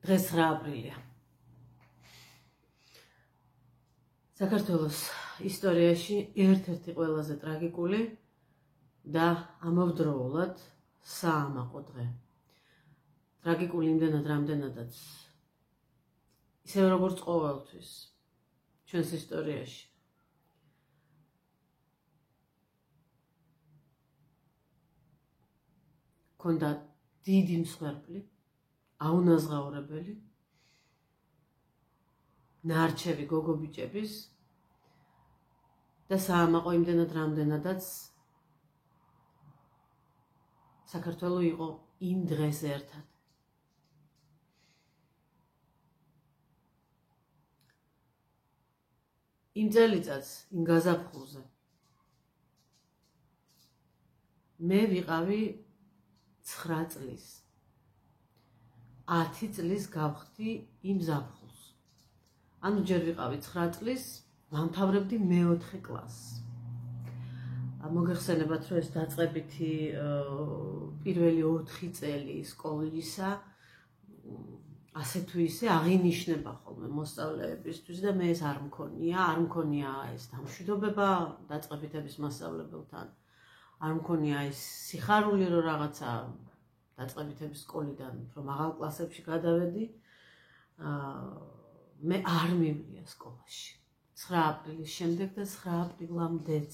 დღეს 9 აპრილია. საქართველოს ისტორიაში ერთ-ერთი ყველაზე ტრაგიკული და ამავდროულად საამაყო დღე. ტრაგიკული იმდენად, რამდენადაც ისევე როგორც ყოველთვის ჩვენს ისტორიაში. ქონდა დიდი მსხვერპლი, აუნაზღაურებელი, ნარჩევი გოგობიჭების და საამაყო იმდენად, რამდენადაც საქართველო იყო იმ დღეს ერთად. იმ წელიწადს, იმ გაზაფხულზე მე ვიყავი 9 წლის. 10 წლის გავხდი იმ ზაფხულს. ანუ ჯერ ვიყავი 9 წლის, ვამთავრებდი მე-4 კლასს. მოგეხსენებათ, რომ ეს დაწყებითი პირველი 4 წელი სკოლისა ასე თუ ისე აღინიშნება ხოლმე მოსწავლეებისთვის და მე ეს არ მქონია ეს დამშვიდობება დაწყებითების მასწავლებელთან. არ მქონია ეს სიხარული, რომ რაღაცა დაწყებითების სკოლიდან რომ მაღალ კლასებში გადავედი. მე არ მივიდა სკოლაში. 9 აპრილის შემდეგ და 9 აპრილამდეც.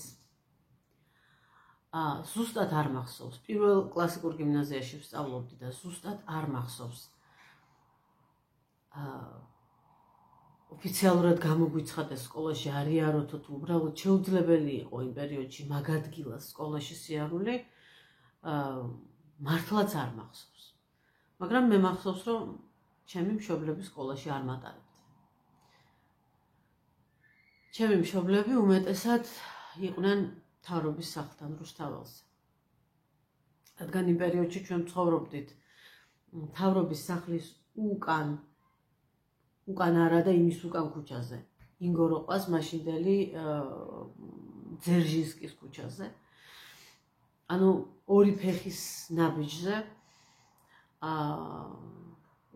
ზუსტად არ მახსოვს. პირველ კლასიკურ გიმნაზიაში ვსწავლობდი და ზუსტად არ მახსოვს. ოფიციალურად გამოგვიცხადეს სკოლაში არ იაროთო თუ უბრალოდ შეუძლებელი იყო იმ პერიოდში მაგადგილას სკოლაში სიარული, მართლაც არ მახსოვს. მაგრამ მე მახსოვს, რომ ჩემი მშობლები სკოლაში არ მატარებდნენ. ჩემი მშობლები უმეტესად იყვნენ მთავრობის სახლთან რუსთაველზე. რადგან იმ პერიოდში ჩვენ ცხოვრობდით მთავრობის სახლის უკან არა და იმის უკან ქუჩაზე. ინგოროყვას მაშინდელი ძერჟინსკის ქუჩაზე. ანუ ორი ფეხის ნაბიჯზე.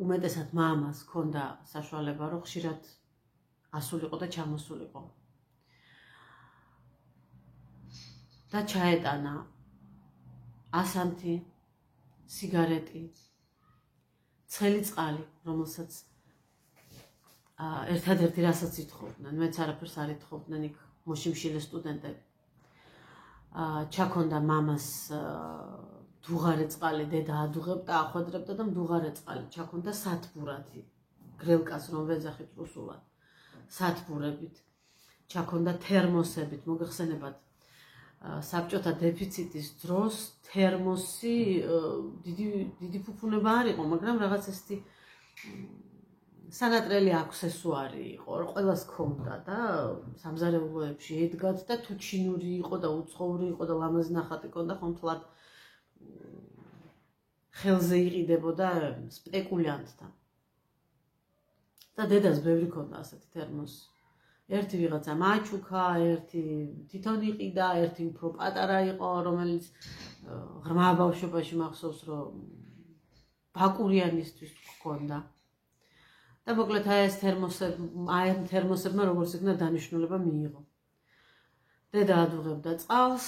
უმეტესად მამას ჰქონდა საშუალება, რომ ხშირად ასულიყო და ჩამოსულიყო. და ჩაეტანა ასანთი, სიგარეტი, ცხელი წყალი, რომელსაც ერთადერთი რასაც ითხოვდნენ, მეც არაფერს არ ითხოვდნენ იქ მოშიმშილე სტუდენტები. ჩაქონდა მამას დუღარე წყალი, დედა ადუღებდა, ახვედრებდა და მდუღარე წყალი. ჩაქონდა სათბურათი, გრელკას რომ ვეძახით რუსულად, სათბურებით. ჩაქონდა თერმოსებით, მოგეხსენებათ, საბჭოთა დეფიციტის დროს თერმოსი დიდი ფუფუნება არ იყო, მაგრამ რაღაც ესეთი სანატრელი აქსესუარი იყო, ყველას ჰქონდა და სამზარეულოებში ედგათ და თუ ჩინური იყო და უცხოური იყო და ლამაზი ნახატი ჰქონდა, ხომთლად ხელზე იყიდებოდა სპეკულიანტთან. და დედას ბევრი ჰქონდა ასეთი თერმოსი. ერთი ვიღაცა მაჩუკა, ერთი თვითონ იყიდა, ერთი უფრო პატარა იყო, რომელიც ღრმა ბავშვობაში მახსოვს, რომ ბაკურიანისთვის ჰქონდა. და მოკლედ აი ამ თერმოსებმა როგორც იქნა დანიშნულება მიიღო. დედა ადუღებდა წყალს.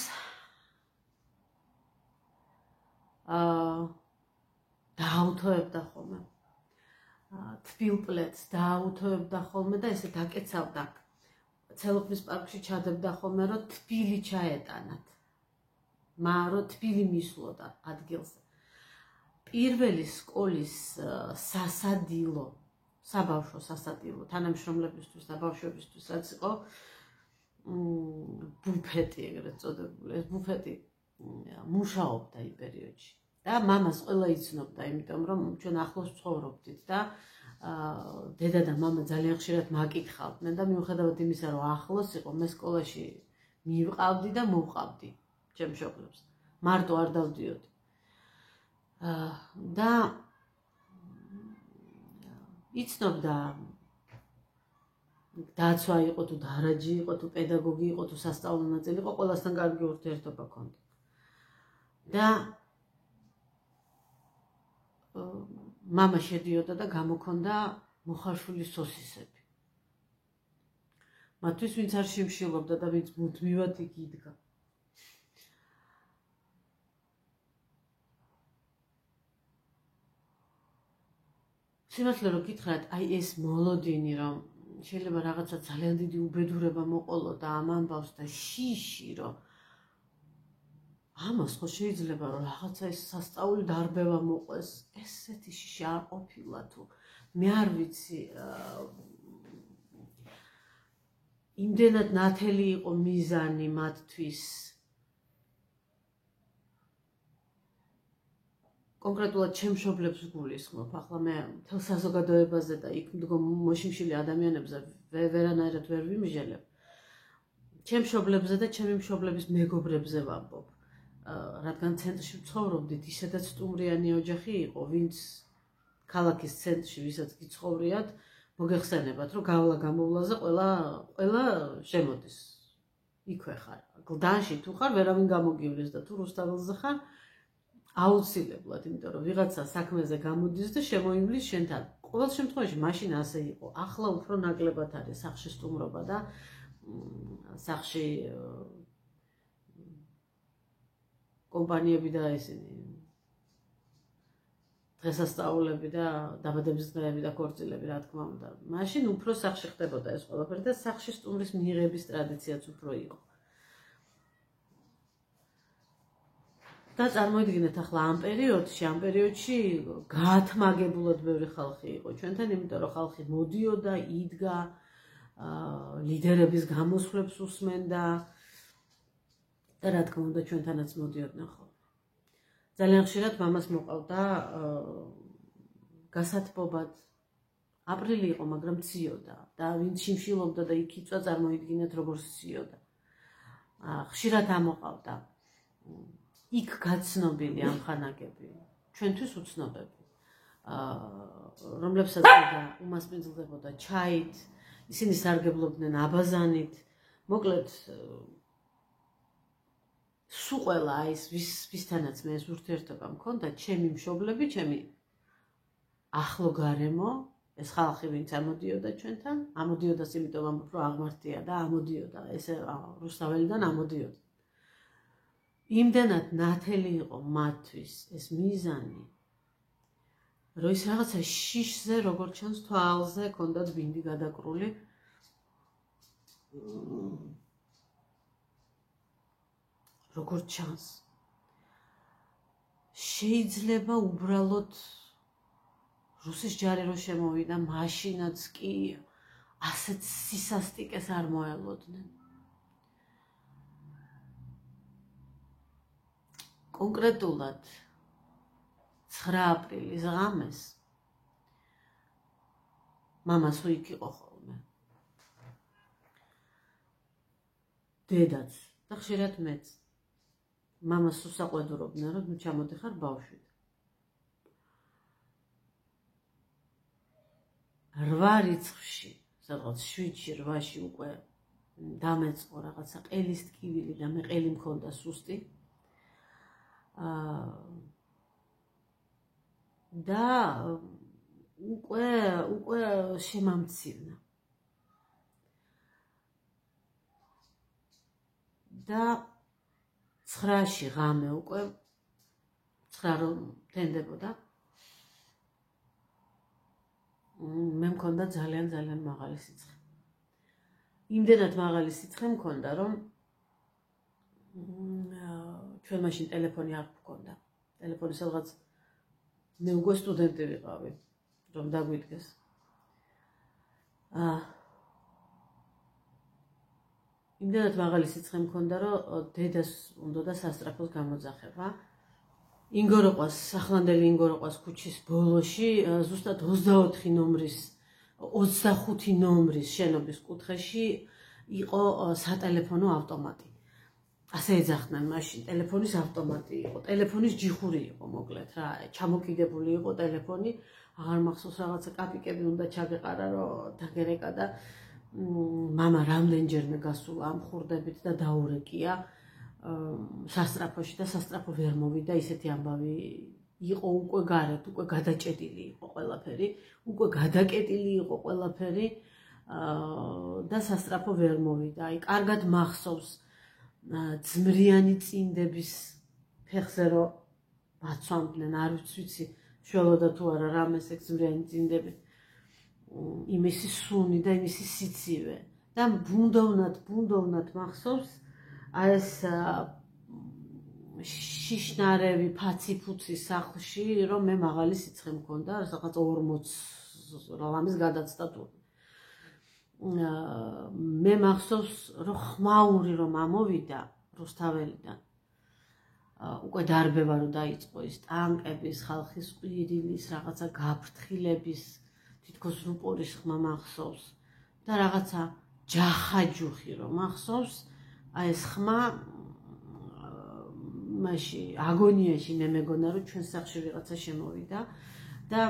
დააუთოებდა ხოლმე. თბილ პლედს დააუთოებდა ხოლმე და ესე დაკეცავდა. ცელოფნის პარკში ჩადებდა ხოლმე, რომ თბილი ჩაეტანათ. რომ თბილი მისვლოდა ადგილზე. პირველი სკოლის სასადილო, საბავშვო სასადილო, თანამშრომლებისთვის და ბავშვებისთვის რაც იყო ბუფეტი ეგრეთ წოდებული. ეს ბუფეტი მუშაობდა იმ პერიოდში. და მამას ყველა იცნობდა, იმიტომ რომ ჩვენ ახლოს ცხოვრობდით და დედა და მამა ძალიან ხშირად მაკითხავდნენ და მიუხედავად იმისა, რომ ახლოს იყო, მე სკოლაში მივყავდი და მოვყავდი ჩემ მშობლებს. მარტო არ დავდიოდი. და იცნობდა დაცვა იყო თუ დარაჯი იყო თუ პედაგოგი იყო თუ სასწავლო ნაწილი იყო, ყველასთან კარგი ურთიერთობა ჰქონდა. და მამა შედიოდა და გამოქონდა მოხარშული სოსისები. მათთვის ვინც არ შემშილობდა და ვინც მუდმივად იქ იდგა. სიმართლე რომ გითხრათ, აი ეს მოლოდინი, რომ შეიძლება რაღაცა ძალიან დიდი უბედურება მოყოლო და ამ ამბავს და შიში, რომ ამას ხო შეიძლება რომ რაღაცა ეს სასწაული დარბევა მოყვეს, ესეთი შიში არ ყოფილა თუ მე არ ვიცი, იმდენად ნათელი იყო მიზანი მათთვის. კონკრეტულად ჩემ მშობლებს გულისხმობ, ახლა მე მთელ საზოგადოებაზე და იქ მოშიმშილი ადამიანებზე ვერანაირად ვერ ვიმჟელებ. ჩემ მშობლებზე და ჩემი მშობლების მეგობრებზე ვამბობ. რადგან ცენტრში ვცხოვრობდით, ისედაც სტუმრიანი ოჯახი იყო, ვინც ქალაქის ცენტრში, ვისაც გიცხოვრიათ, მოგეხსენებათ, რომ გავლა-გამოვლაზე ყველა შემოდის. იქვე ხარ. გლდანში თუ ხარ, ვერავინ გამოგივლის და თუ რუსთაველზე ხარ, აუცილებლად, იმიტომ რომ ვიღაცა საქმეზე გამოდის და შემოივლის შენთან. ყოველ შემთხვევაში მაშინ ასე იყო. ახლა უფრო ნაკლებად არის სახლში სტუმრობა და სახლში კომპანიები და ისინი დღესასწაულები და დაბადების დღეები და ქორწილები, რა თქმა უნდა. მაშინ უფრო სახლში ხდებოდა ეს ყველაფერი და სახლში სტუმრის მიღების ტრადიციაც უფრო იყო. და წარმოიდგინეთ ახლა ამ პერიოდში გაათმაგებულად ბევრი ხალხი იყო ჩვენთან, იმიტომ რომ ხალხი მოდიოდა, იდგა, ლიდერების გამოსვლებს უსმენდა და რა თქმა უნდა ჩვენთანაც მოდიოდნენ ხოლმე. ძალიან ხშირად მამას მოყავდა გასათბობად. აპრილი იყო, მაგრამ ციოდა და ვინც შიმშილობდა და იქ იწვა, წარმოიდგინეთ როგორ სციოდა. ხშირად ამოყავდა. იქ გაცნობილი ამ ხანაგები, ჩვენთვის უცნობები, რომლებსაც უმასპინძლდებოდა ჩაით, ისინი სარგებლობდნენ აბაზანით, მოკლედ სულ ყველა ის ვისთანაც მე ეს ურთიერთობა მქონდა, ჩემი მშობლები, ჩემი ახლო გარემო, ეს ხალხი ვინც ამოდიოდა ჩვენთან, ამოდიოდა იმიტომ რომ აღმართია და ამოდიოდა, ესე რუსთაველიდან ამოდიოდა. იმდენად ნათელი იყო მათთვის ეს მიზანი, რომ ის რაღაცა შიშზე, როგორც ჩანს, თვალზე ჰქონდათ ბინდი გადაკრული. როგორც ჩანს, შეიძლება უბრალოდ რუსის ჯარი რო შემოვიდა, მაშინაც კი ასეთ სისასტიკეს არ მოელოდნენ. კონკრეტულად 9 აპრილის ღამეს მამას იქ იყო ხოლმე. დედაც და ხშირად მეც. მამას უსაყვედურობდნენ, რომ ნუ ჩამოდიხარ ბავშვით. 8 რიცხვში, სადღაც 7-ში, 8-ში უკვე დამეწყო რაღაცა ყელის ტკივილი და მე ყელი მქონდა სუსტი. და უკვე შემამცირნა. და 9-ში ღამე უკვე 9 რომ თენდებოდა. მე მქონდა ძალიან მაღალი სიცხე. იმდენად მაღალი სიცხე მქონდა, რომ ჩვენ მაშინ ტელეფონი არ გვქონდა. ტელეფონი სადღაც მე უკვე სტუდენტი ვიყავი, რომ დაგვიდგეს. იმდენად მაღალი სიცხე მქონდა, რომ დედას უნდოდა სასწრაფოს გამოძახება. ინგოროყვას, ახლანდელი ინგოროყვას ქუჩის ბოლოში, ზუსტად 24 ნომრის, 25 ნომრის შენობის კუთხეში იყო სატელეფონო ავტომატი. ასე ეძახდნენ მაშინ, ტელეფონის ავტომატი იყო, ტელეფონის ჯიხური იყო, მოკლედ რა, ჩამოკიდებული იყო ტელეფონი, აღარ მახსოვს რაღაცა კაპიკები უნდა ჩაგეყარა, რომ დაგერეკა და მამა რამდენჯერმე გასულა ამ ხურდებით და დაურეკია სასტრაფოში და სასტრაფო ვერ მოვიდა, ისეთი ამბავი იყო უკვე გარეთ, უკვე გადაჭედილი იყო ყველაფერი, უკვე გადაკეტილი იყო ყველაფერი და სასწრაფო ვერ მოვიდა. აი, კარგად მახსოვს ძმრიანი წინდების ფეხზე რომ ბაცვამდნენ, არ ვიცი, შველოდა თუ არა რამეს ეგ ძმრიანი წინდები. იმისი სუნი და იმისი სიცივე. და ბუნდოვნად მახსოვს ეს შიშნარევი ფაცი-ფუცის სახლში, რომ მე მაღალი სიცხე მქონდა, რაღაც 40 რამის გადაცდა თუ. მე მახსოვს, რომ ხმაური რომ ამოვიდა რუსთაველიდან. უკვე დარბევა რომ დაიწყო ის ტანკების, ხალხის ყვირილის, რაღაცა გაფრთხილების, თითქოს რუპორის ხმა მახსოვს და რაღაცა ჯახაჯუხი რომ მახსოვს, აი ეს ხმა მაშინ აგონიაში მე მეგონა რომ ჩვენ სახლში ვიღაცა შემოვიდა და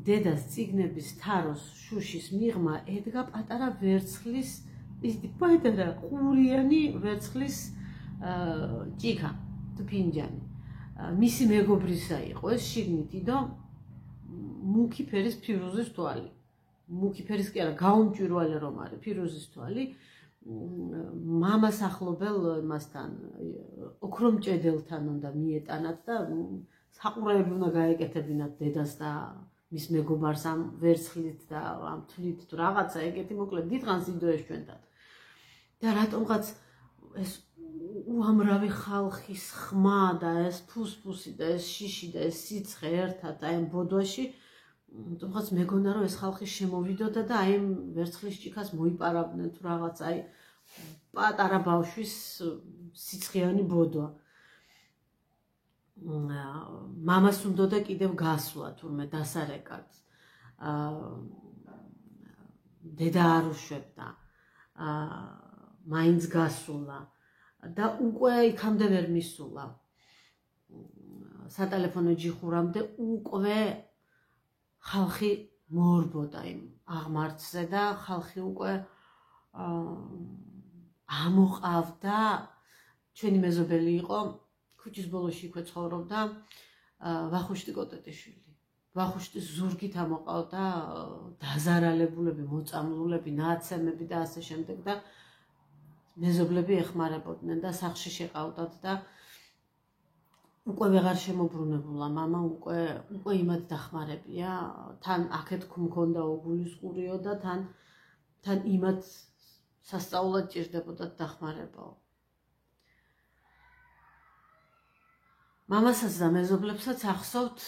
დედას ციგნების თაროს შუშის მიღმა ედგა პატარა ვერცხლის პატარა ყურიანი ვერცხლის ჭიქა თუ ფინჯანი. მისი მეგობრისა იყო ეს შიგნით იდო მუქი ფერის ფირუზის თვალი. მუქი ფერის კი არა, გაუმჭვირვალე რომ არის ფირუზის თვალი. მამას ახლობელ მასთან ოქრომჭედელთან უნდა მიეტანათ და საყურეები უნდა გაეკეთებინათ დედას და მის მეგობარს ამ ვერცხლით და ამ თვლით თუ რაღაცა ეგეთი მოკლედ დიდხანს იდოეს ჩვენთან. და რატომღაც ეს უამრავი ხალხის ხმა და ეს ფუსფუსი და ეს შიში და ეს სიცხე ერთად აი ამ ბოდვაში თუმცა მეგონა რომ ეს ხალხი შემოვიდოდა და აი ვერცხლის ჭიქას მოიპარავდნენ თუ რაღაც აი პატარა ბავშვის სიცხიანი ბოდვა. მამას უნდოდა კიდევ გასვლა თურმე დასარეკად. დედა არ უშვებდა. მაინც გასულა და უკვე იქამდე ვერ მისულა. სატელეფონო ჯიხურამდე უკვე ხალხი მოორბოდა იმ აღმართზე და ხალხი უკვე ამოყავდა. ჩვენი მეზობელი იყო, ქუჩის ბოლოში იქვე ცხოვრობდა ვახუშტი კოტეტიშვილი. ვახუშტის ზურგით ამოყავდა დაზარალებულები, მოწამლულები, ნაცემები და ასე შემდეგ და მეზობლები ეხმარებოდნენ და სახლში შეყავდათ და უკვე ვეღარ შემოbrunებულა მამა, უკვე იმად დახმარებია, თან აქეთ მქონდა უგულისყურიო და თან იმად სასწაულად ჭირდებოდა დახმარებაო. მამასაც და მეზობლებსაც ახსოვთ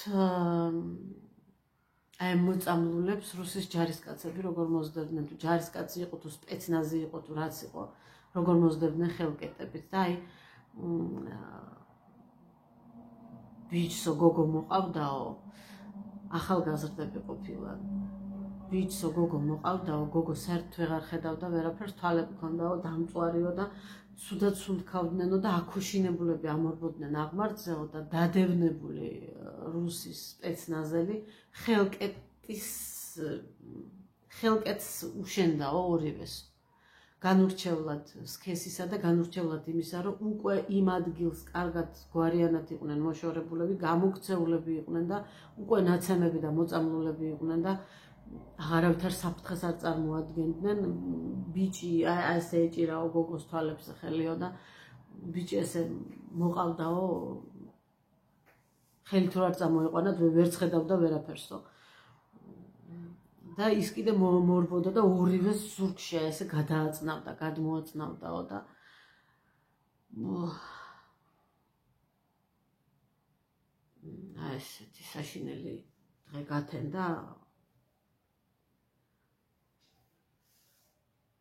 აი მოწამლულებს რუსის ჯარისკაცები როგორ მოძდებდნენ, თუ ჯარისკაცი იყო, თუ სპეცნაზი იყო, თუ რაც იყო, როგორ მოძდებდნენ ხელკეტებით და აი ბიჭსო გოგო მოყავდაო, ახალგაზრდები ყოფილან. ბიჭსო გოგო მოყავდაო, გოგო საერთოდ ვეღარ ხედავდა ვერაფერს, თვალები ჰქონდაო დამწვარიო და ცუდად სუნთქავდნენო და აქუშინებულები ამორბოდნენ აღმართზეო და დადევნებული რუსის სპეცნაზელი ხელკეტს უშენდაო ორივეს. განურჩევლად სქესისა და განურჩევლად იმისა, რომ უკვე იმ ადგილს კარგად გვარიანად იყვნენ მოშორებულები, გამოქცეულები იყვნენ და უკვე ნაცემები და მოწამლულები იყვნენ და აღარავითარ საფრთხეს არ წარმოადგენდნენ. ბიჭი ასე ეჭირაო გოგოს თვალებზე ხელიო და ბიჭი ესე მოყავდაო, ხელი თუ არ წამოიყვანა, ვერც ხედავდა ვერაფერსო. და ის კიდე მორბოდა და ორივე ზურგში ესე გადააწნავდა, გადმოაწნავდაო და ესეთი საშინელი დღე გათენდა.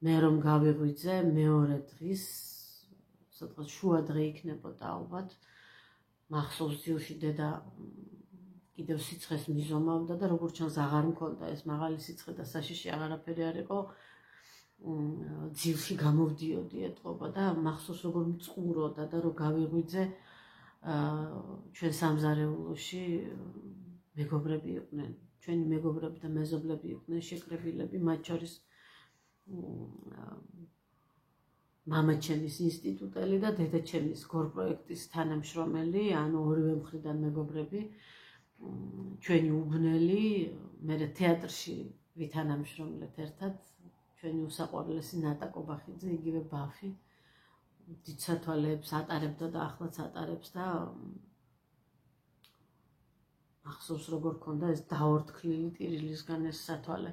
მე რომ გავიღვიძე მეორე დღის, სადღაც შუა დღე იქნებოდა ალბათ, მახსოვს ძილში დედა კიდევ სიცხეს მიზომავდა და როგორც ჩანს აღარ მქონდა ეს მაღალი სიცხე და საშიში აღარაფერი არ იყო. ძილში გამოვდიოდი ეტყობა და მახსოვს როგორ მწყუროდა და რომ გავიღვიძე ჩვენ სამზარეულოში მეგობრები იყვნენ, ჩვენი მეგობრები და მეზობლები იყვნენ შეკრებილები, მათ შორის მამა ჩემის ინსტიტუტელი და დედა ჩემის გორპროექტის თანამშრომელი, ანუ ორივე მხრიდან მეგობრები. ჩვენი უბნელი, მე თეატრში ვითანამშრომლეთ ერთად, ჩვენი უსაყვარლესი ნატა კობახიძე, იგივე ბაფი, დიდ სათვალეებს ატარებდა და ახლაც ატარებს და ახსოვს როგორ ქონდა ეს დაორთქლილი ტირილისგან ეს სათვალე.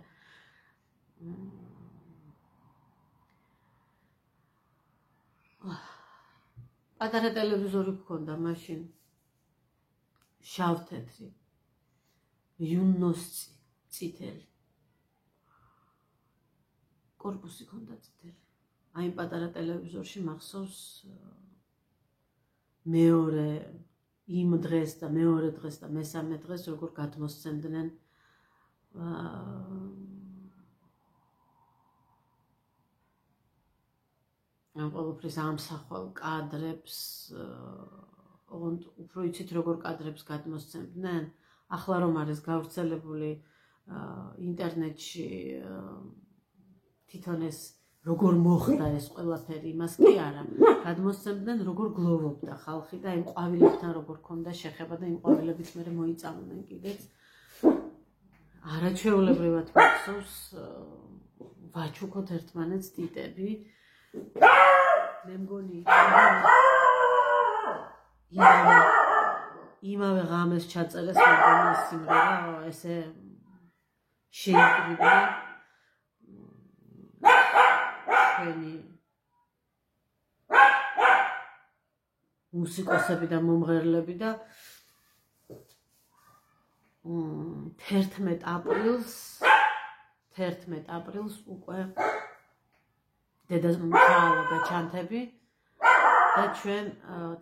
პატარა ტელევიზორი გქონდა მაშინ, შავ-თეთრი, იუნოსცი, წითელი. კორპუსი ქონდა წითელი. აი პატარა ტელევიზორში მახსოვს მეორე იმ დღეს და მეორე დღეს და მესამე დღეს როგორ გადმოსცემდნენ ამ ყოველფრის ამსახველ კადრებს, ოღონდ უფრო იცით როგორ კადრებს გადმოსცემდნენ, ახლა რომ არის გავრცელებული ინტერნეტში თვითონ ეს როგორ მოხდა ეს ყველაფერი, იმას კი არა, გადმოსცემდნენ როგორ გლოვობდა ხალხი და იმ ყვავილებთან როგორ ქონდა შეხება და იმ ყვავილებით მერე მოიწამნენ კიდეც. არაჩვეულებრივად მახსოვს ვაჩუქოთ ერთმანეთს ტიტები. მე მგონი იმავე ღამეს ჩაწერეს მეგონა სიმღერა, ესე შეიკრიბა ჩვენი მუსიკოსები და მომღერლები და 11 აპრილს უკვე დედამიწა გაჩანთები და ჩვენ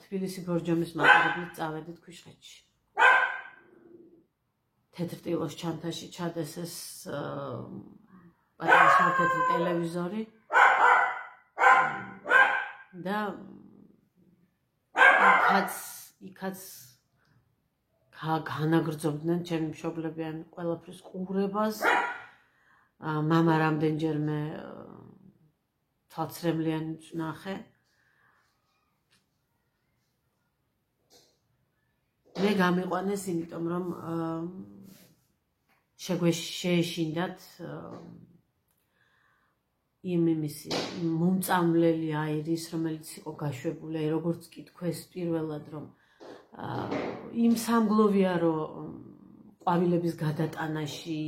თბილისი ბორჯომის მატარებლით წავედით ქვიშხეთში. თეთრტილოს ჩანთაში ჩადეს ეს პატარა შავ-თეთრი ტელევიზორი და იქაც განაგრძობდნენ ჩემი მშობლები ამ ყველაფრის ყურებას. მამა რამდენჯერმე თვალცრემლიანიც ნახე. მე გამიყვანეს იმიტომ რომ შეეშინდათ იმისი მომწამლელი აირის, რომელიც იყო გაშვებული, როგორც კი თქვეს პირველად რომ იმ სამგლოვია რომ ყვავილების გადატანაში,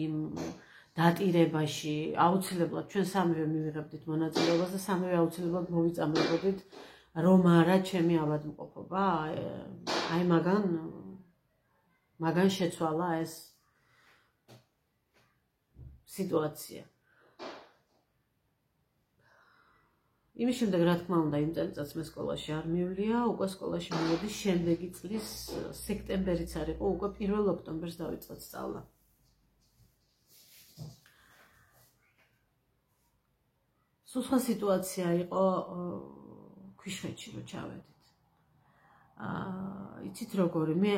დატირებაში აუცილებლად ჩვენ სამივე მივიღებდით მონაწილეობას და სამივე აუცილებლად მოვიწამლებოდით რომ არა ჩემი ავადმყოფობა. აი მაგან შეცვალა ეს სიტუაცია. იმის შემდეგ რა თქმა უნდა იმ წელიწადს მე სკოლაში არ მივვლია, უკვე სკოლაში მივედი შემდეგი წლის სექტემბერიც არ იყო, უკვე 1 ოქტომბერს დავიწყეთ სწავლა. სულ სხვა სიტუაცია იყო ქვიშხეთში რომ ჩავედით. იცით როგორი, მე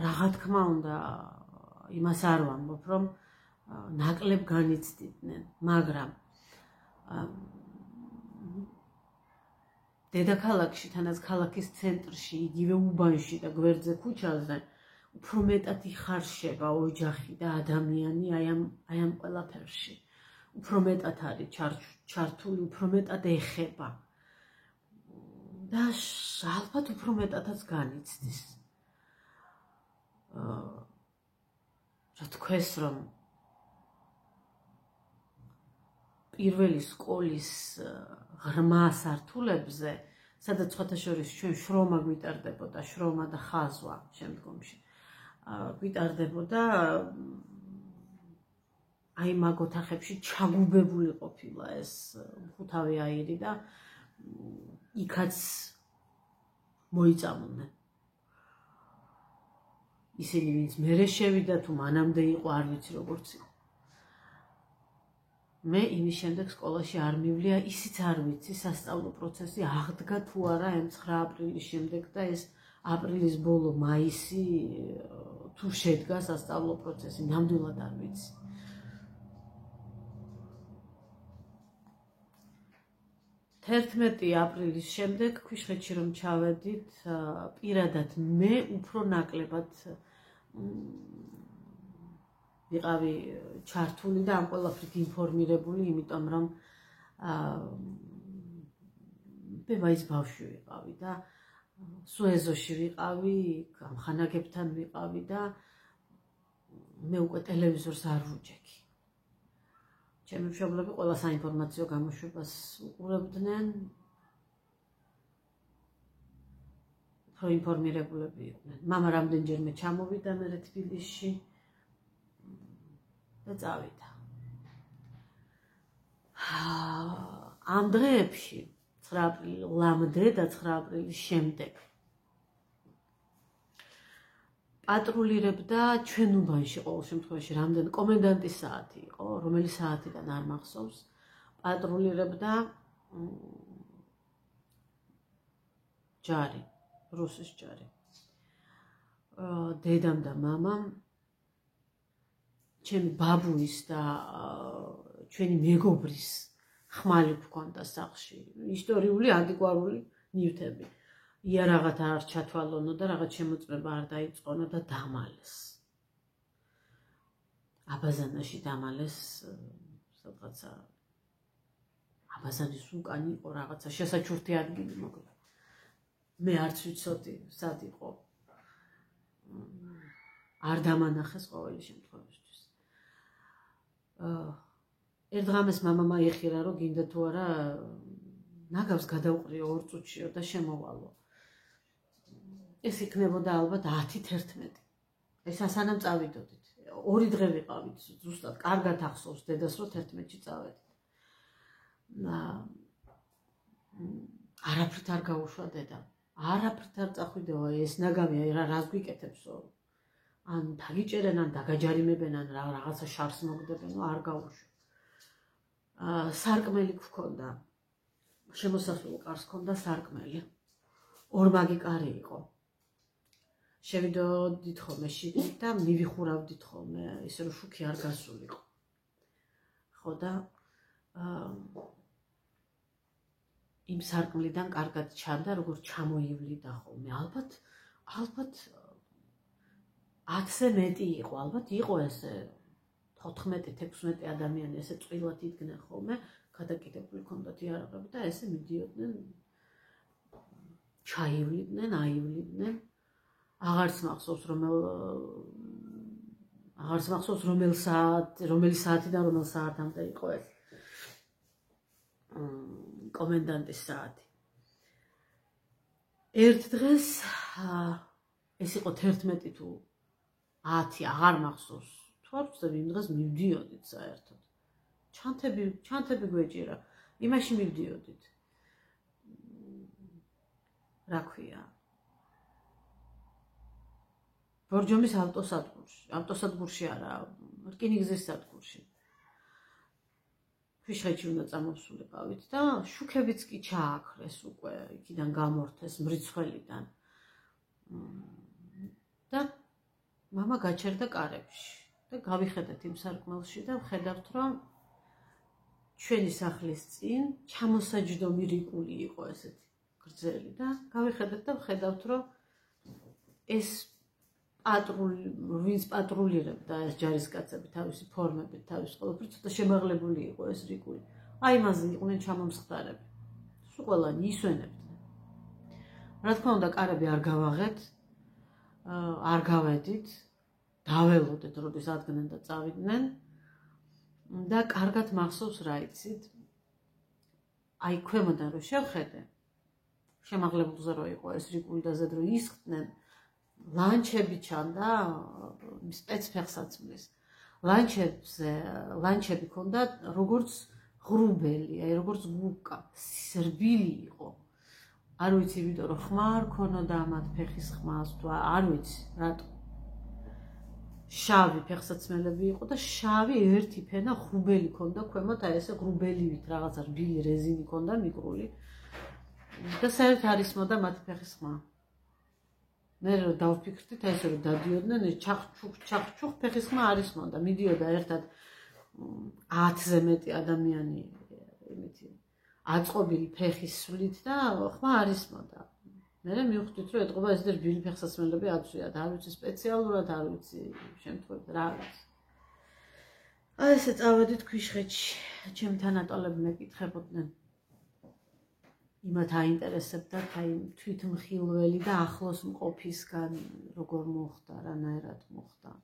რაღა თქმა უნდა იმას არ ვამბობ, რომ ნაკლებ განიცდიდნენ, მაგრამ დედაქალაქში, თანაც ქალაქის ცენტრში, იგივე უბანში და გვერდზე ქუჩაზე უფრო მეტად იხარშება ოჯახი და ადამიანი აი ამ ყველაფერში. უფრო მეტად არის ჩართული, უფრო მეტად ეხება. და ალბათ უფრო მეტადაც განიცდის. რა თქვეს რომ პირველი სკოლის ღრმა სართულებზე, სადაც სხვათა შორის ჩვენ შრომა გვიტარდებოდა, შრომა და ხაზვა შემდგომში გვიტარდებოდა, აი მაგ ოთახებში ჩაგუბებული ყოფილა ეს მხუთავი აირი და იქაც მოიწამდნენ. ისინი ვინც მერე შევიდა თუ მანამდე იყო, არ ვიცი როგორც იყო. მე იმის შემდეგ სკოლაში არ მივვლია, ისიც არ ვიცი სასწავლო პროცესი აღდგა თუ არა ამ 9 აპრილის შემდეგ და ეს აპრილის ბოლო მაისი თუ შედგა სასწავლო პროცესი, ნამდვილად არ ვიცი. აპრილის შემდეგ ქვიშხეთში რომ ჩავედით, პირადად მე უფრო ნაკლებად ვიყავი ჩართული და ამ ყველაფრით ინფორმირებული, იმიტომ რომ მე მაინც ბავშვი ვიყავი და სუეზოში ვიყავი, ამ ხანაგებთან ვიყავი და მე უკვე ტელევიზორს არ ვუჯექი. ჩემი მშობლები ყველა საინფორმაციო გამოშვებას უყურებდნენ, უფრო ინფორმირებულები იყვნენ. მამა რამდენჯერმე ჩამოვიდა მერე თბილისში და წავიდა. ამ დღეებში 9 აპრილი ლამდე და 9 აპრილის შემდეგ პატრულირებდა ჩვენ უბანში ყოველ შემთხვევაში რამდენი კომენდანტის საათი იყო, რომელი საათიდან არ მახსოვს, პატრულირებდა ჯარი, რუსის ჯარი. დედამ და მამამ ჩემი ბაბუის და ჩვენი მეგობრის ხმალი გვქონდა სახლში, ისტორიული ანტიკვარული ნივთები. იარაღად არ ჩათვალონო და რაღაც შემოწმება არ დაიწყონო და დამალეს. აბაზანაში დამალეს სადღაცა აბაზანის უკან იყო რაღაცა შესაჩურთი ადგილი მოკლედ. მე არც ვიცოდი სად იყო. არ დამანახეს ყოველი შემთხვევისთვის. ერთ დღამეს მამამ აიხირა რომ გინდა თუ არა ნაგავს გადავყრიო 2 წუთშიო და შემოვალო. ეს იქნებოდა ალბათ 10-11. ეს ასანამ წავიდოდით. 2 დღე ვიყავით ზუსტად, კარგად ახსოვს დედას რომ 11-ში წავედით. არაფრით არ გაუშვა დედა. არაფრით არ წახვიდეო, ეს ნაგავია რას გვიკეთებსო. ან დაგიჭერენ, ან დაგაჯარიმებენ, ან რაღაცა შარს მოგდებენო, არ გაუშვა. სარკმელი გვქონდა. შემოსასვლელ კარს ჰქონდა სარკმელი. ორმაგი კარი იყო. შევიდოდით ხოლმე შიგნით და მივიხურავდით ხოლმე, ისე რომ შუქი არ გასულიყო. ხო და იმ სარკმლიდან კარგად ჩანდა, როგორც ჩამოივლიდა ხოლმე. ალბათ 10-ზე მეტი იყო, ალბათ იყო ესე 14-16 ადამიანი ესე წვილად იდგნენ ხოლმე, გადაკიდებული ჰქონდათ იარაღები და ესე მიდიოდნენ, ჩაივლიდნენ, აივლიდნენ. აღარც მახსოვს რომელი საათიდან რომელ საათამდე იყო ეს კომენდანტის საათი. ერთ დღეს ეს იყო 11 თუ 10, აღარ მახსოვს. თუ არ ვცდები, იმ დღეს მივდიოდით საერთოდ. ჩანთები გვეჭირა. იმაში მივდიოდით. რა ქვია? ბორჯომის ავტოსადგურში არა, რკინიგზის სადგურში. ფიშხეთში უნდა წამოვსულიყავით და შუქებიც კი ჩააქრეს უკვე, იქიდან გამორთეს მრიცხველიდან. და მამა გაჩერდა კარებში და გავიხედეთ იმ სარკმელში და ვხედავთ, რომ ჩვენი სახლის წინ ჩამოსაჯდომი რიკული იყო ესეთი გრძელი და გავიხედეთ და ვხედავთ, რომ ეს ვინც პატრულირებდა ეს ჯარისკაცები თავისი ფორმებით, თავის ყველაფრით ცოტა შემაღლებული იყო ეს რიკული. აი იმაზე იყვნენ ჩამომსხდარები. სულ ყველანი ისვენებდნენ. რა თქმა უნდა, კარები არ გავაღეთ, არ გავედით, დაველოდეთ, როდის ადგენენ და წავიდნენ და კარგად მახსოვს რა იცით. აი ქვემოდან რო შევხედე, შემაღლებულზე რო იყო ეს რიკული და ზედ რო ისხდნენ, ლანჩები ჩანდა, სპეცფეხსაცმლის. ლანჩები ქონდა როგორც ღრუბელი, აი როგორც გუკა, სრბილი იყო. არ ვიცი, იმიტომ რომ ხმა არ ქონოდა ამათ ფეხის ხმას თუ არ ვიცი, რატო. შავი ფეხსაცმელები იყო და შავი ერთი ფენა ღრუბელი ქონდა ქვემოთ, აი ესე ღრუბელივით რაღაცა რბილი რეზინი ქონდა მიკრული. და საერთოდ არ ისმოდა მათი ფეხის ხმა. მე რო დავფიქრდით, აი ესე რომ დადიოდნენ, ეს ჩახჩუხ ფეხის ხმა არ ისმოდა, მიდიოდა ერთად 10-ზე მეტი ადამიანი იმითი აწყობილი ფეხის სვლით და ხმა არ ისმოდა. მე მივხვდით რომ ეთყობა ეს რბილი ფეხსაცმელები აწვიათ, არ ვიცი სპეციალურად, არ ვიცი შემთხვევით რა არის. აი ესე წავედით ქვიშხეთში, ჩემი თანატოლები მეკითხებოდნენ. იმათ აინტერესებდათ აი თვითმხილველი და ახლოს მყოფისგან როგორ მოხდა, რანაირად მოხდა.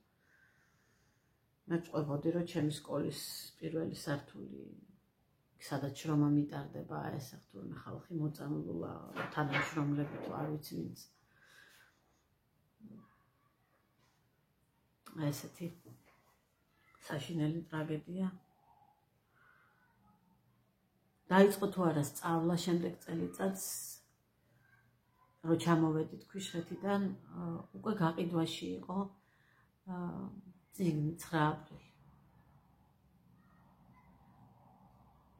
მე წყვებოდი რომ ჩემი სკოლის პირველი სართული სადაც შრომა მიტარდება, ეს ახთურმე ხალხი მოწამლულა თანამშრომლები თუ არ ვიცი ვინც. ესეთი საშინელი ტრაგედია. დაიწყო თუ არა სწავლა შემდეგ წელიწადს, რომ ჩამოვედით ქვიშხეთიდან, უკვე გაყიდვაში იყო წიგნი 9 აპრილი.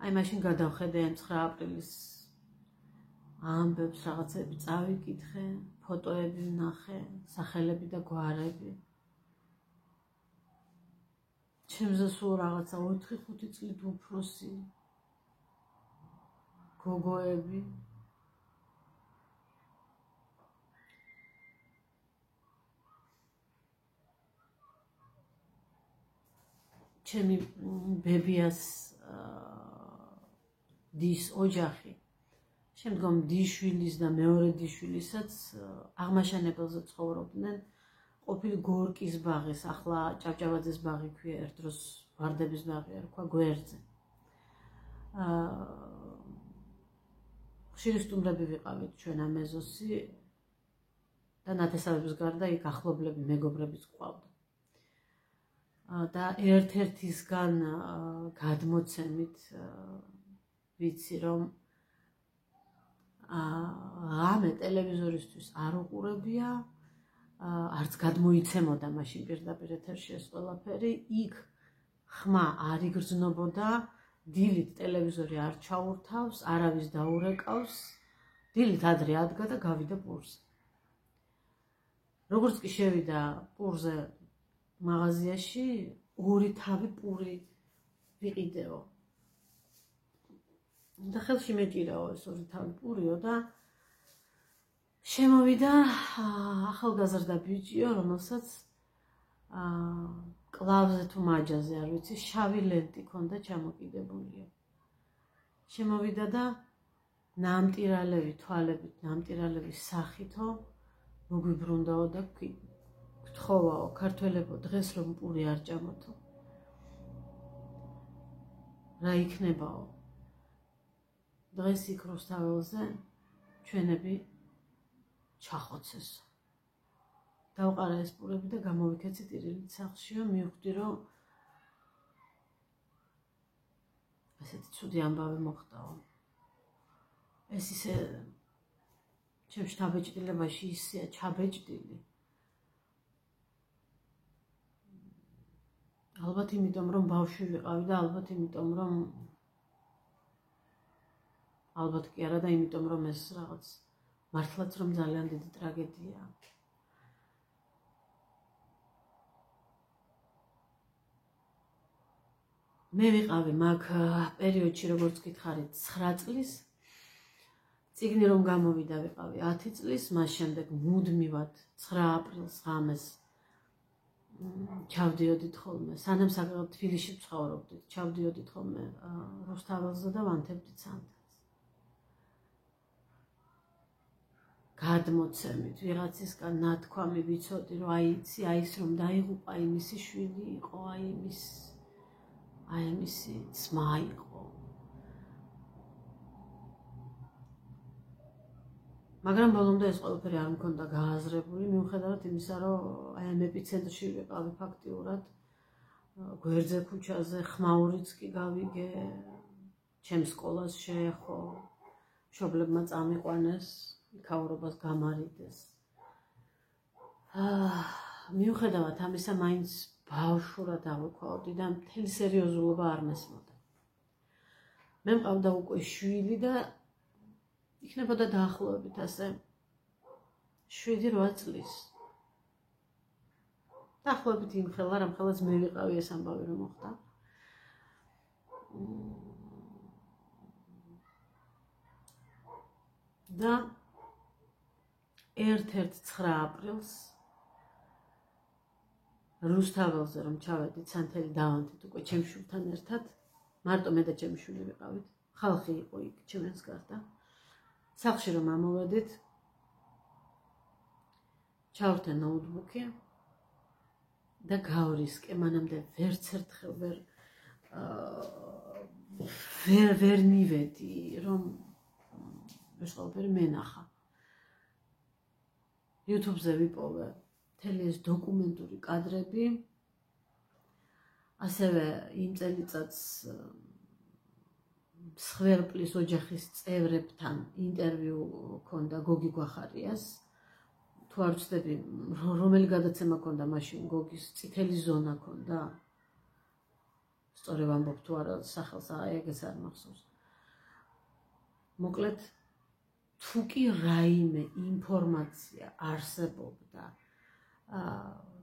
აი მაშინ გადავხედე 9 აპრილის ამბებს, რაღაცები წავიკითხე, ფოტოები ვნახე, სახელები და გვარები. ჩემზე სულ რაღაცა 4-5 წლით უფროსი გოგოები. ჩემი ბებიას დის ოჯახი, შემდგომ დიშვილის და მეორე დიშვილისაც აღმაშენებელზე ცხოვრობდნენ. ყოფილი გორკის ბაღის, ახლა ჭავჭავაძის ბაღი ქვია, ერთ დროს ვარდების ბაღი ერქვა გვერდზე. ხშირი სტუმრები ვიყავით ჩვენ ამ ეზოსი და ნათესავების გარდა იქ ახლობლები, მეგობრებიც გვყავდა. და ერთ-ერთისგან გადმოცემით ვიცი რომ ღამე ტელევიზორისთვის არ უყურებია, არც გადმოიცემოდა მაშინ პირდაპირ ეთერში ეს ყველაფერი, იქ ხმა არ იგრძნობოდა, დილით ტელევიზორი არ ჩაურთავს, არავის დაურეკავს, დილით ადრე ადგა და გავიდა პურზე. როგორც კი შევიდა პურზე მაღაზიაში, 2 თავი პური ვიყიდეო. და ხელში მეჭირაო ეს 2 თავი პურიო და შემოვიდა ახალგაზრდა ბიჭიო, რომელსაც კლავზე თუ მაჯაზე არ ვიცი, შავი ლენტი ჰქონდა ჩამოკიდებულიო. შემოვიდა და ნამტირალევი თვალებით, ნამტირალევის სახითო მოგვიბრუნდაო და გთხოვაო, ქართველებო, დღეს რომ პური არ ჭამოთო. რა იქნებაო? დღეს იქ რუსთაველზე ჩვენები ჩახოცესო. დავყარა ეს პურები და გამოვიქეცი ტირილით სახლშიო, მივხვდი რომ ესეთი ცუდი ამბავი მოხდაო. ეს ისე ჩემ შთაბეჭდილებაში ისეა ჩაბეჭდილი. ალბათ იმიტომ რომ ბავშვი ვიყავი და ალბათ იმიტომ რომ ალბათ კი არა და იმიტომ რომ ეს რაღაც მართლაც რომ ძალიან დიდი ტრაგედიაა. მე ვიყავი მაგ პერიოდში, როგორც გითხარით, 9 წლის. წიგნი რომ გამოვიდა ვიყავი 10 წლის, მას შემდეგ მუდმივად 9 აპრილს ღამეს ჩავდიოდით ხოლმე, სანამ თბილისში ვცხოვრობდით, ჩავდიოდით ხოლმე რუსთაველზე და ვანთებდით სანდელს. გადმოცემით, ვიღაცისგან ნათქვამი ვიცოდი, რომ აი იცი, აი ის რომ დაიღუპა, იმისი შვილი იყო, აი იმისი ძმა იყო. მაგრამ ბოლომდე ეს ყველაფერი არ მქონდა გააზრებული, მიუხედავად იმისა, რომ აი ამ ეპიცენტრში ვიყავი ფაქტიურად, გვერდზე ქუჩაზე, ხმაურიც კი გავიგე, ჩემ სკოლას შეეხო, მშობლებმა წამიყვანეს, იქაურობას გამარიდეს. მიუხედავად ამისა, მაინც ბავშვურად ავექვაოდი და მთელი სერიოზულობა არ მესმოდა. მე მყავდა უკვე შვილი და იქნებოდა დაახლოებით ასე 7-8 წლის. დაახლოებით იმ ხელა, რამ ხელაც მე ვიყავი ეს ამბავი რომ მოხდა. და ერთ-ერთ 9 აპრილს რუსთაველზე რომ ჩავედით სანთელი დავანთით უკვე ჩემს შვილთან ერთად, მარტო მე და ჩემი შვილი ვიყავით, ხალხი იყო იქ ჩემს გარდა. სახლში რომ ამოვედით, ჩავერთე ნოუთბუქი და გავრისკე, მანამდე ვერც ერთხელ ვერ მივედი, რომ ეს ყველაფერი მენახა. YouTube-ზე ვიპოვე მთელი ეს დოკუმენტური კადრები, ასევე იმ წელიწადს მსხვერპლის ოჯახის წევრებთან ინტერვიუ ჰქონდა გოგი გვახარიას. თუ არ ვცდები, რომელი გადაცემა ჰქონდა მაშინ გოგის წითელი ზონა ჰქონდა. სწორედ ვამბობ თუ არა სახელს ეგეც არ მახსოვს. მოკლედ თუ კი რაიმე ინფორმაცია არსებობდა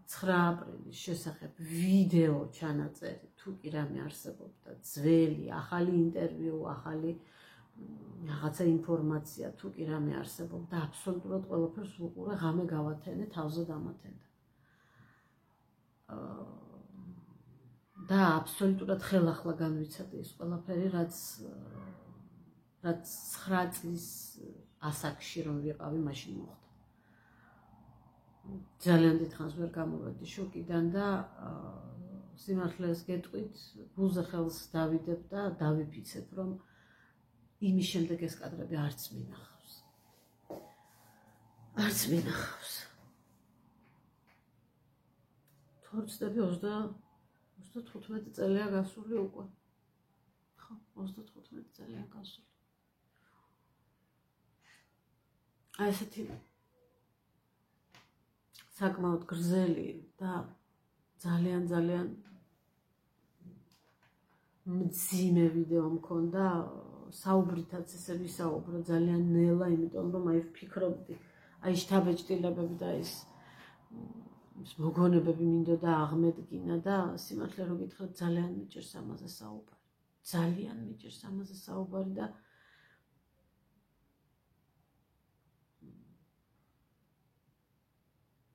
9 აპრილის შესახებ ვიდეო ჩანაწერი, თუ კი რამე არსებობდა ძველი, ახალი ინტერვიუ, ახალი რაღაცა ინფორმაცია, თუ კი რამე არსებობდა, აბსოლუტურად ყველაფერს ვუყურე, ღამე გავათენე, თავზე დამათენდა. და აბსოლუტურად ხელახლა განვიცადე ის ყველაფერი, რაც 9 წლის ასაკში რომ ვიყავი, მაშინ მოხდა. ძალიან დიდხანს ვერ გამოვედი შოკიდან და სიმართლეს გეტყვით, გულზე ხელს დავიდებ და დავიფიცებ, რომ იმის შემდეგ ეს კადრები არც მინახავს. არც მინახავს. თუ არ ვცდები 35 წელია გასული უკვე. ხო, 35 წელია გასული. აი ესეთი საკმაოდ გრძელი და ძალიან მძიმე ვიდეო მქონდა, საუბრითაც ესე ვისაუბრო ძალიან ნელა, იმიტომ რომ აი ვფიქრობდი, აი შთაბეჭდილებები და ის მოგონებები მინდოდა აღმედგინა და სიმართლე რომ გითხრათ, ძალიან მიჭირს ამაზე საუბარი. ძალიან მიჭირს ამაზე საუბარი და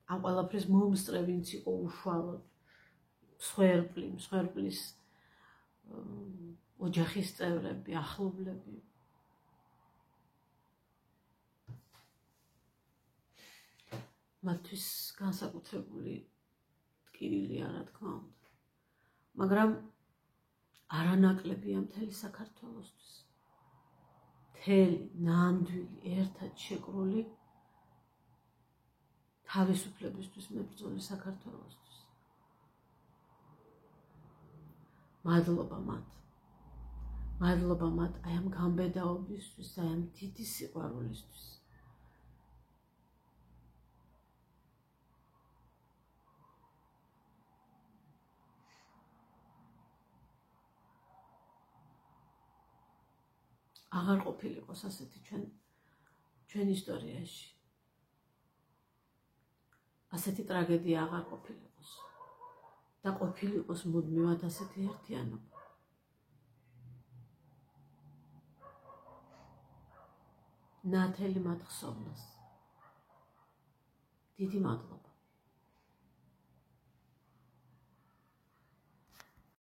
ამ ყველაფრის მომსწრე ვინც იყო უშუალოდ მსხვერპლის ოჯახის წევრები, ახლობლები. მათთვის განსაკუთრებული ტკივილია, რა თქმა უნდა. მაგრამ არანაკლებია მთელი საქართველოსთვის. მთელი, ნამდვილი, ერთად შეკრული თავისუფლებისთვის მებრძოლი საქართველოსთვის. მადლობა მათ. მადლობა მათ აი ამ გამბედაობისთვის, აი ამ დიდი სიყვარულისთვის. აღარ ყოფილიყოს ასეთი ჩვენ ისტორიაში. ასეთი ტრაგედია აღარ ყოფილიყოს. და ყოფილიყოს მუდმივად ასეთი ერთიანობა. ნათელი მათ ხსოვნას. დიდი მადლობა.